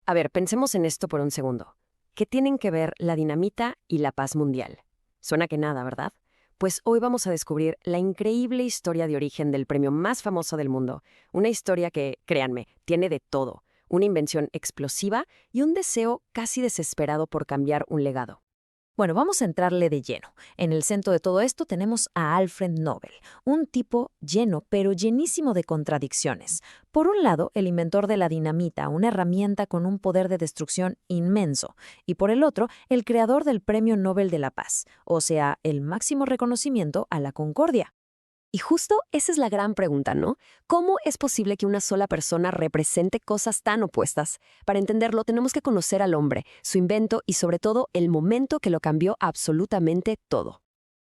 A ver, pensemos en esto por un segundo. ¿Qué tienen que ver la dinamita y la paz mundial? Suena que nada, ¿verdad? Pues hoy vamos a descubrir la increíble historia de origen del premio más famoso del mundo. Una historia que, créanme, tiene de todo. Una invención explosiva y un deseo casi desesperado por cambiar un legado. Bueno, vamos a entrarle de lleno. En el centro de todo esto tenemos a Alfred Nobel, un tipo lleno, pero llenísimo de contradicciones. Por un lado, el inventor de la dinamita, una herramienta con un poder de destrucción inmenso, y por el otro, el creador del Premio Nobel de la Paz, o sea, el máximo reconocimiento a la concordia. Y justo esa es la gran pregunta, ¿no? ¿Cómo es posible que una sola persona represente cosas tan opuestas? Para entenderlo, tenemos que conocer al hombre, su invento y sobre todo el momento que lo cambió absolutamente todo.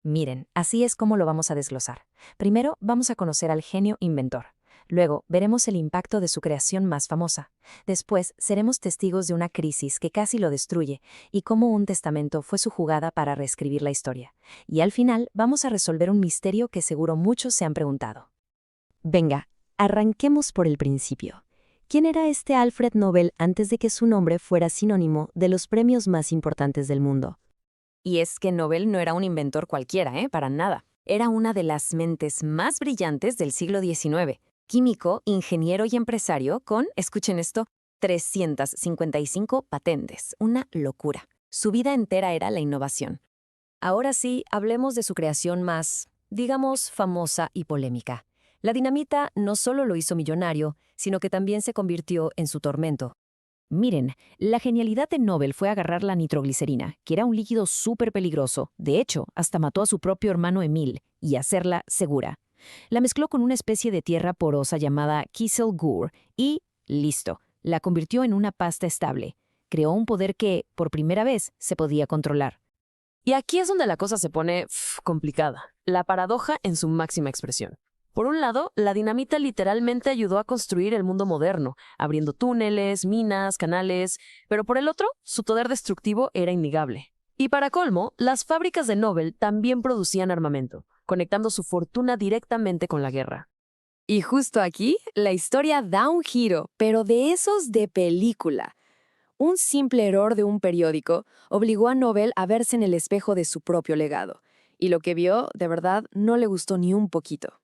Miren, así es como lo vamos a desglosar. Primero, vamos a conocer al genio inventor. Luego, veremos el impacto de su creación más famosa. Después, seremos testigos de una crisis que casi lo destruye y cómo un testamento fue su jugada para reescribir la historia. Y al final, vamos a resolver un misterio que seguro muchos se han preguntado. Venga, arranquemos por el principio. ¿Quién era este Alfred Nobel antes de que su nombre fuera sinónimo de los premios más importantes del mundo? Y es que Nobel no era un inventor cualquiera, para nada. Era una de las mentes más brillantes del siglo XIX. Químico, ingeniero y empresario con, escuchen esto, 355 patentes. Una locura. Su vida entera era la innovación. Ahora sí, hablemos de su creación más, digamos, famosa y polémica. La dinamita no solo lo hizo millonario, sino que también se convirtió en su tormento. Miren, la genialidad de Nobel fue agarrar la nitroglicerina, que era un líquido súper peligroso, de hecho, hasta mató a su propio hermano Emil, y hacerla segura. La mezcló con una especie de tierra porosa llamada Kieselguhr y, listo, la convirtió en una pasta estable. Creó un poder que, por primera vez, se podía controlar. Y aquí es donde la cosa se pone complicada. La paradoja en su máxima expresión. Por un lado, la dinamita literalmente ayudó a construir el mundo moderno, abriendo túneles, minas, canales, pero por el otro, su poder destructivo era innegable. Y para colmo, las fábricas de Nobel también producían armamento, conectando su fortuna directamente con la guerra. Y justo aquí, la historia da un giro, pero de esos de película. Un simple error de un periódico obligó a Nobel a verse en el espejo de su propio legado, y lo que vio, de verdad, no le gustó ni un poquito.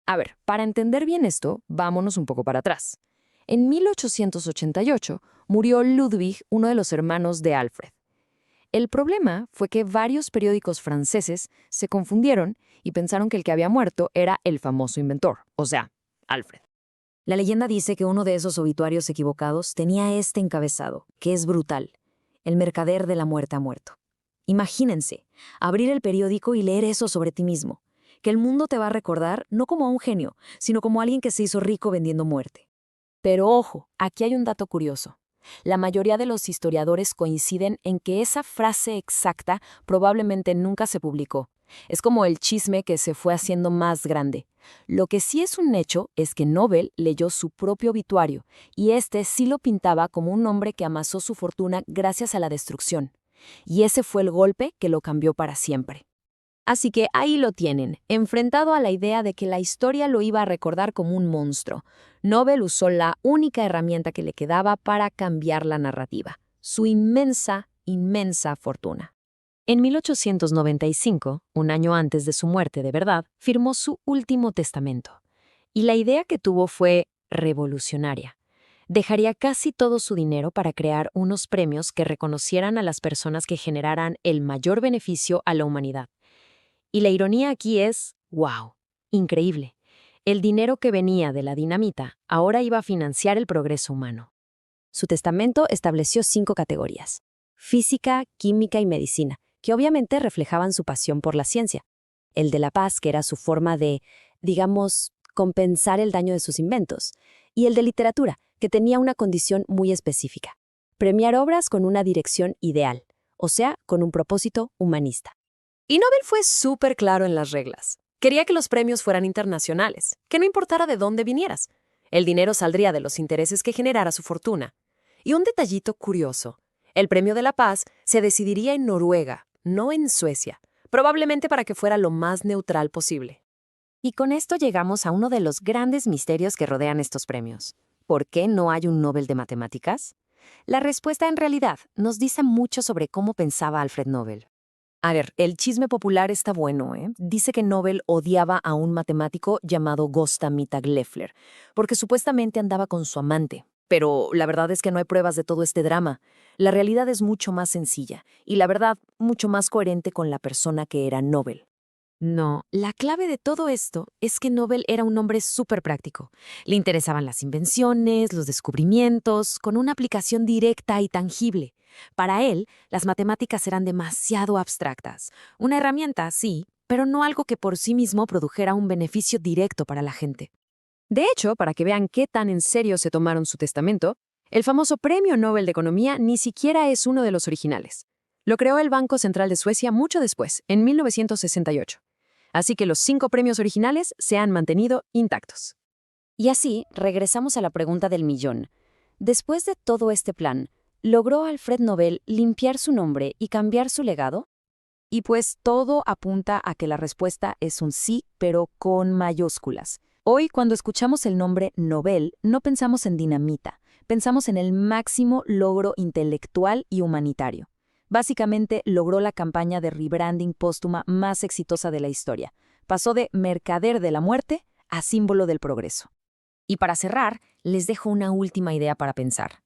A ver, para entender bien esto, vámonos un poco para atrás. En 1888 murió Ludwig, uno de los hermanos de Alfred. El problema fue que varios periódicos franceses se confundieron y pensaron que el que había muerto era el famoso inventor, o sea, Alfred. La leyenda dice que uno de esos obituarios equivocados tenía este encabezado, que es brutal. El mercader de la muerte ha muerto. Imagínense, abrir el periódico y leer eso sobre ti mismo. Que el mundo te va a recordar no como a un genio, sino como a alguien que se hizo rico vendiendo muerte. Pero ojo, aquí hay un dato curioso. La mayoría de los historiadores coinciden en que esa frase exacta probablemente nunca se publicó. Es como el chisme que se fue haciendo más grande. Lo que sí es un hecho es que Nobel leyó su propio obituario, y este sí lo pintaba como un hombre que amasó su fortuna gracias a la destrucción. Y ese fue el golpe que lo cambió para siempre. Así que ahí lo tienen, enfrentado a la idea de que la historia lo iba a recordar como un monstruo. Nobel usó la única herramienta que le quedaba para cambiar la narrativa, su inmensa, inmensa fortuna. En 1895, un año antes de su muerte de verdad, firmó su último testamento. Y la idea que tuvo fue revolucionaria. Dejaría casi todo su dinero para crear unos premios que reconocieran a las personas que generaran el mayor beneficio a la humanidad. Y la ironía aquí es, wow, increíble. El dinero que venía de la dinamita ahora iba a financiar el progreso humano. Su testamento estableció 5 categorías: física, química y medicina, que obviamente reflejaban su pasión por la ciencia. El de la paz, que era su forma de, digamos, compensar el daño de sus inventos. Y el de literatura, que tenía una condición muy específica: premiar obras con una dirección ideal, o sea, con un propósito humanista. Y Nobel fue súper claro en las reglas. Quería que los premios fueran internacionales, que no importara de dónde vinieras. El dinero saldría de los intereses que generara su fortuna. Y un detallito curioso: el Premio de la Paz se decidiría en Noruega, no en Suecia, probablemente para que fuera lo más neutral posible. Y con esto llegamos a uno de los grandes misterios que rodean estos premios. ¿Por qué no hay un Nobel de Matemáticas? La respuesta en realidad nos dice mucho sobre cómo pensaba Alfred Nobel. A ver, el chisme popular está bueno, ¿eh? Dice que Nobel odiaba a un matemático llamado Gösta Mittag-Leffler, porque supuestamente andaba con su amante. Pero la verdad es que no hay pruebas de todo este drama. La realidad es mucho más sencilla y la verdad mucho más coherente con la persona que era Nobel. No, la clave de todo esto es que Nobel era un hombre súper práctico. Le interesaban las invenciones, los descubrimientos, con una aplicación directa y tangible. Para él, las matemáticas eran demasiado abstractas. Una herramienta, sí, pero no algo que por sí mismo produjera un beneficio directo para la gente. De hecho, para que vean qué tan en serio se tomaron su testamento, el famoso Premio Nobel de Economía ni siquiera es uno de los originales. Lo creó el Banco Central de Suecia mucho después, en 1968. Así que los 5 premios originales se han mantenido intactos. Y así, regresamos a la pregunta del millón. Después de todo este plan, ¿logró Alfred Nobel limpiar su nombre y cambiar su legado? Y pues todo apunta a que la respuesta es un sí, pero con mayúsculas. Hoy, cuando escuchamos el nombre Nobel, no pensamos en dinamita, pensamos en el máximo logro intelectual y humanitario. Básicamente, logró la campaña de rebranding póstuma más exitosa de la historia. Pasó de mercader de la muerte a símbolo del progreso. Y para cerrar, les dejo una última idea para pensar.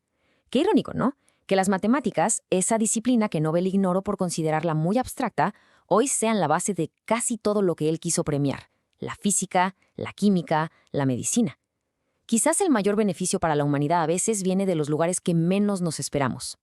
Qué irónico, ¿no? Que las matemáticas, esa disciplina que Nobel ignoró por considerarla muy abstracta, hoy sean la base de casi todo lo que él quiso premiar: la física, la química, la medicina. Quizás el mayor beneficio para la humanidad a veces viene de los lugares que menos nos esperamos.